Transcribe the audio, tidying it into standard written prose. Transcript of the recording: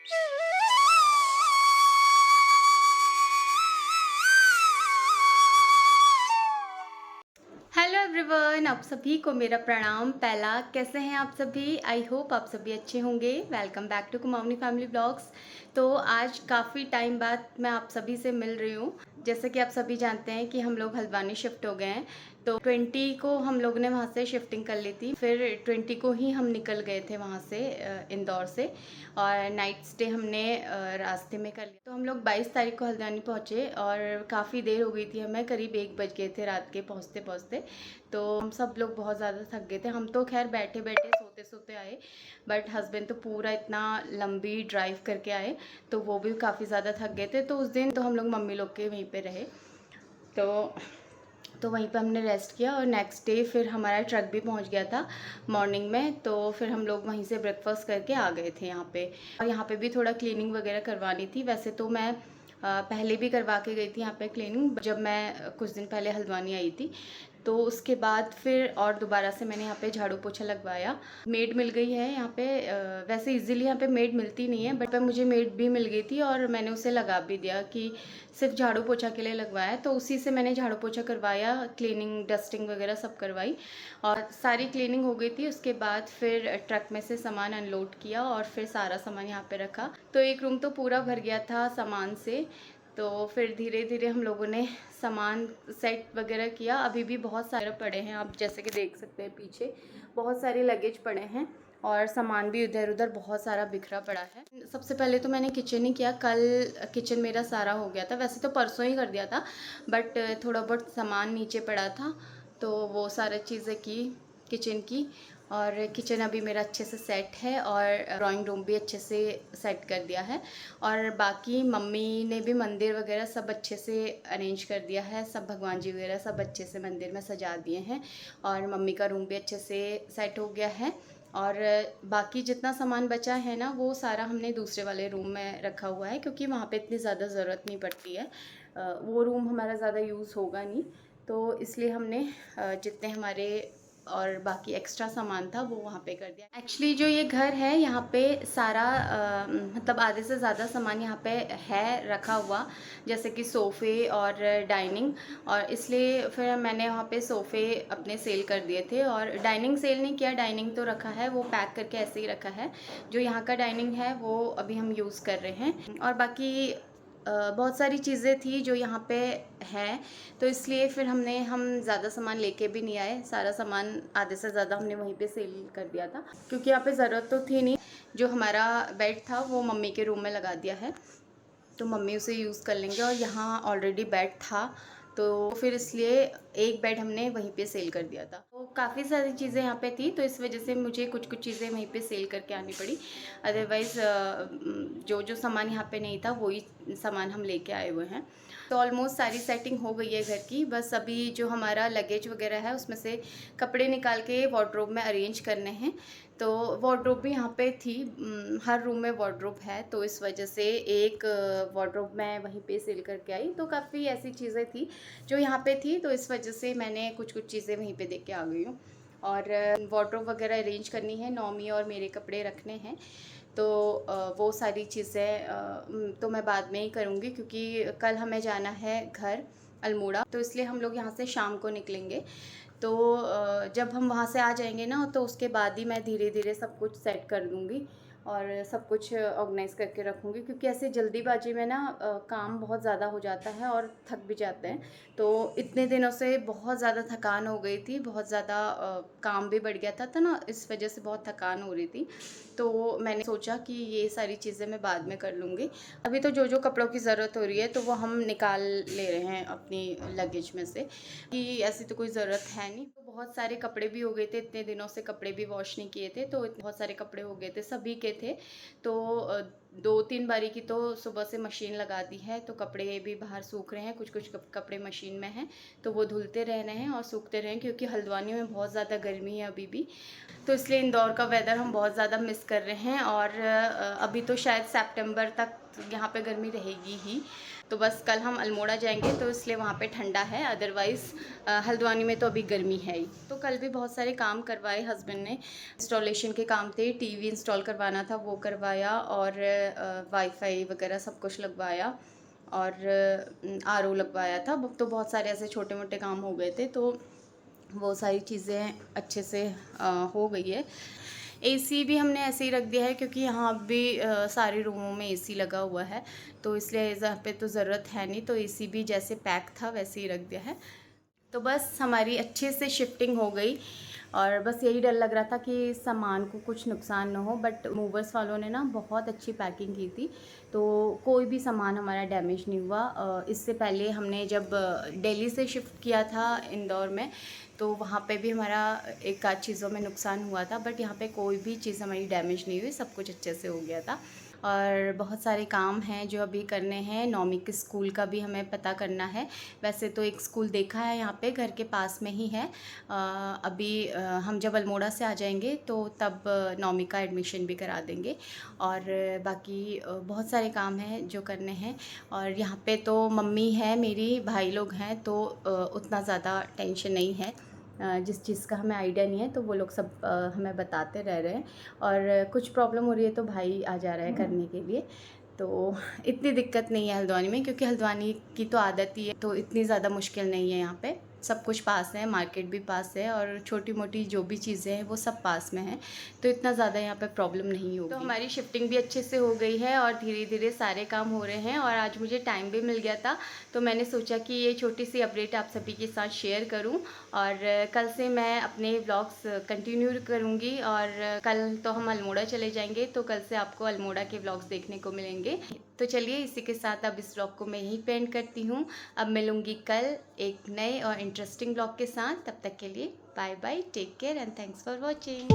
Hello everyone, आप सभी को मेरा प्रणाम। पहला, कैसे हैं आप सभी? आई होप आप सभी अच्छे होंगे। Welcome back to Kumaoni family blogs. तो आज काफ़ी टाइम बाद मैं आप सभी से मिल रही हूँ। जैसे कि आप सभी जानते हैं कि हम लोग हल्द्वानी शिफ्ट हो गए हैं। तो 20 को हम लोग ने वहाँ से शिफ्टिंग कर ली थी, फिर 20 को ही हम निकल गए थे वहाँ से, इंदौर से। और नाइट स्टे हमने रास्ते में कर लिया। तो हम लोग 22 तारीख को हल्द्वानी पहुँचे और काफ़ी देर हो गई थी हमें, करीब 1 बज गए थे रात के पहुँचते पहुँचते। तो हम सब लोग बहुत ज़्यादा थक गए थे। हम तो खैर बैठे बैठे सोते सोते आए, बट हस्बैंड तो पूरा इतना लंबी ड्राइव करके आए, तो वो भी काफ़ी ज़्यादा थक गए थे। तो उस दिन तो हम लोग मम्मी लोग के वहीं पे रहे। तो वहीं पे हमने रेस्ट किया और नेक्स्ट डे फिर हमारा ट्रक भी पहुंच गया था मॉर्निंग में। तो फिर हम लोग वहीं से ब्रेकफास्ट करके आ गए थे यहाँ पे। और यहाँ पे भी थोड़ा क्लीनिंग वगैरह करवानी थी। वैसे तो मैं पहले भी करवा के गई थी यहाँ पे क्लीनिंग, जब मैं कुछ दिन पहले हल्द्वानी आई थी। तो उसके बाद फिर और दोबारा से मैंने यहाँ पे झाड़ू पोछा लगवाया। मेड मिल गई है यहाँ पे। वैसे इजीली यहाँ पे मेड मिलती नहीं है, बट मुझे मेड भी मिल गई थी और मैंने उसे लगा भी दिया कि सिर्फ झाड़ू पोछा के लिए लगवाया। तो उसी से मैंने झाड़ू पोछा करवाया, क्लीनिंग डस्टिंग वगैरह सब करवाई और सारी क्लीनिंग हो गई थी। उसके बाद फिर ट्रक में से सामान अनलोड किया और फिर सारा सामान यहाँ पे रखा। तो एक रूम तो पूरा भर गया था सामान से। तो फिर धीरे धीरे हम लोगों ने सामान सेट वगैरह किया। अभी भी बहुत सारे पड़े हैं, आप जैसे कि देख सकते हैं पीछे बहुत सारे लगेज पड़े हैं और सामान भी इधर उधर बहुत सारा बिखरा पड़ा है। सबसे पहले तो मैंने किचन ही किया। कल किचन मेरा सारा हो गया था, वैसे तो परसों ही कर दिया था, बट थोड़ा बहुत सामान नीचे पड़ा था तो वो सारी चीज़ें की किचन की। और किचन अभी मेरा अच्छे से सेट है और ड्राइंग रूम भी अच्छे से सेट कर दिया है। और बाकी मम्मी ने भी मंदिर वगैरह सब अच्छे से अरेंज कर दिया है, सब भगवान जी वगैरह सब अच्छे से मंदिर में सजा दिए हैं। और मम्मी का रूम भी अच्छे से सेट हो गया है। और बाकी जितना सामान बचा है ना, वो सारा हमने दूसरे वाले रूम में रखा हुआ है, क्योंकि वहाँ पे इतनी ज़्यादा ज़रूरत नहीं पड़ती है। वो रूम हमारा ज़्यादा यूज़ होगा नहीं, तो इसलिए हमने जितने हमारे और बाकी एक्स्ट्रा सामान था वो वहाँ पे कर दिया। एक्चुअली जो ये घर है यहाँ पे सारा मतलब आधे से ज़्यादा सामान यहाँ पे है रखा हुआ, जैसे कि सोफ़े और डाइनिंग। और इसलिए फिर मैंने वहाँ पे सोफ़े अपने सेल कर दिए थे और डाइनिंग सेल नहीं किया। डाइनिंग तो रखा है, वो पैक करके ऐसे ही रखा है। जो यहाँ का डाइनिंग है वो अभी हम यूज़ कर रहे हैं। और बाकी बहुत सारी चीज़ें थी जो यहाँ पे हैं, तो इसलिए फिर हम ज़्यादा सामान लेके भी नहीं आए। सारा सामान आधे से ज़्यादा हमने वहीं पे सेल कर दिया था, क्योंकि यहाँ पे ज़रूरत तो थी नहीं। जो हमारा बेड था वो मम्मी के रूम में लगा दिया है, तो मम्मी उसे यूज़ कर लेंगे। और यहाँ ऑलरेडी बेड था, तो फिर इसलिए एक बेड हमने वहीं पे सेल कर दिया था। तो काफ़ी सारी चीज़ें यहाँ पे थी, तो इस वजह से मुझे कुछ कुछ चीज़ें वहीं पे सेल करके आनी पड़ी। अदरवाइज़ जो जो सामान यहाँ पे नहीं था वही सामान हम लेके आए हुए हैं। तो ऑलमोस्ट सारी सेटिंग हो गई है घर की। बस अभी जो हमारा लगेज वगैरह है उसमें से कपड़े निकाल के वार्डरोब में अरेंज करने हैं। तो वार्डरोब भी यहाँ पे थी, हर रूम में वार्डरोब है, तो इस वजह से एक वार्डरोब मैं वहीं पे सेल करके आई। तो काफ़ी ऐसी चीज़ें थी जो यहाँ पे थी, तो इस वजह से मैंने कुछ कुछ चीज़ें वहीं पे देख के आ गई हूँ। और वार्डरोब वगैरह अरेंज करनी है, नॉमी और मेरे कपड़े रखने हैं। तो वो सारी चीज़ें तो मैं बाद में ही करूँगी, क्योंकि कल हमें जाना है घर अल्मोड़ा, तो इसलिए हम लोग यहाँ से शाम को निकलेंगे। तो जब हम वहाँ से आ जाएंगे ना, तो उसके बाद ही मैं धीरे धीरे सब कुछ सेट कर दूँगी और सब कुछ ऑर्गेनाइज़ करके रखूँगी, क्योंकि ऐसे जल्दीबाजी में ना काम बहुत ज़्यादा हो जाता है और थक भी जाते हैं। तो इतने दिनों से बहुत ज़्यादा थकान हो गई थी, बहुत ज़्यादा काम भी बढ़ गया था ना, इस वजह से बहुत थकान हो रही थी। तो मैंने सोचा कि ये सारी चीज़ें मैं बाद में कर लूँगी। अभी तो जो जो कपड़ों की ज़रूरत हो रही है तो वो हम निकाल ले रहे हैं अपनी लगेज में से, कि ऐसी तो कोई ज़रूरत है नहीं। तो बहुत सारे कपड़े भी हो गए थे, इतने दिनों से कपड़े भी वॉश नहीं किए थे, तो बहुत सारे कपड़े हो गए थे, सभी के थे। तो 2-3 बारी की तो सुबह से मशीन लगा दी है, तो कपड़े भी बाहर सूख रहे हैं। कुछ कुछ कपड़े मशीन में हैं, तो वो धुलते रहने हैं और सूखते रहें, क्योंकि हल्द्वानी में बहुत ज़्यादा गर्मी है अभी भी। तो इसलिए इंदौर का वेदर हम बहुत ज़्यादा मिस कर रहे हैं। और अभी तो शायद सितंबर तक यहाँ पे गर्मी रहेगी ही। तो बस कल हम अल्मोड़ा जाएंगे, तो इसलिए वहाँ पे ठंडा है, अदरवाइज़ हल्द्वानी में तो अभी गर्मी है ही। तो कल भी बहुत सारे काम करवाए हस्बैंड ने। इंस्टॉलेशन के काम थे, टीवी इंस्टॉल करवाना था वो करवाया, और वाईफाई वगैरह सब कुछ लगवाया और आरओ लगवाया था। तो बहुत सारे ऐसे छोटे मोटे काम हो गए थे, तो वो सारी चीज़ें अच्छे से हो गई है। एसी भी हमने ऐसे ही रख दिया है क्योंकि यहाँ भी सारे रूमों में एसी लगा हुआ है, तो इसलिए यहाँ पे तो ज़रूरत है नहीं, तो एसी भी जैसे पैक था वैसे ही रख दिया है। तो बस हमारी अच्छे से शिफ्टिंग हो गई और बस यही डर लग रहा था कि सामान को कुछ नुकसान ना हो, बट मूवर्स वालों ने ना बहुत अच्छी पैकिंग की थी, तो कोई भी सामान हमारा डैमेज नहीं हुआ। इससे पहले हमने जब दिल्ली से शिफ्ट किया था इंदौर में, तो वहाँ पे भी हमारा एक आध चीज़ों में नुकसान हुआ था, बट यहाँ पे कोई भी चीज़ हमारी डैमेज नहीं हुई, सब कुछ अच्छे से हो गया था। और बहुत सारे काम हैं जो अभी करने हैं। नौमी के स्कूल का भी हमें पता करना है। वैसे तो एक स्कूल देखा है यहाँ पे घर के पास में ही है। अभी हम जब अल्मोड़ा से आ जाएंगे तो तब नौमी का एडमिशन भी करा देंगे। और बाकी बहुत सारे काम हैं जो करने हैं। और यहाँ पे तो मम्मी है मेरी, भाई लोग हैं, तो उतना ज़्यादा टेंशन नहीं है। जिस चीज़ का हमें आइडिया नहीं है तो वो लोग सब हमें बताते रह रहे हैं। और कुछ प्रॉब्लम हो रही है तो भाई आ जा रहा है करने के लिए, तो इतनी दिक्कत नहीं है हल्द्वानी में, क्योंकि हल्द्वानी की तो आदत ही है, तो इतनी ज़्यादा मुश्किल नहीं है। यहाँ पे सब कुछ पास है, मार्केट भी पास है और छोटी मोटी जो भी चीज़ें हैं वो सब पास में हैं, तो इतना ज़्यादा यहाँ पे प्रॉब्लम नहीं होगी। तो हमारी शिफ्टिंग भी अच्छे से हो गई है और धीरे धीरे सारे काम हो रहे हैं। और आज मुझे टाइम भी मिल गया था, तो मैंने सोचा कि ये छोटी सी अपडेट आप सभी के साथ शेयर करूँ। और कल से मैं अपने व्लॉग्स कंटिन्यू करूँगी। और कल तो हम अल्मोड़ा चले जाएंगे, तो कल से आपको अल्मोड़ा के व्लॉग्स देखने को मिलेंगे। तो चलिए इसी के साथ अब इस व्लॉग को मैं यहीं पेंड करती हूँ। अब मिलूँगी कल एक नए और इंटरेस्टिंग व्लॉग के साथ। तब तक के लिए bye bye, take care and thanks for watching.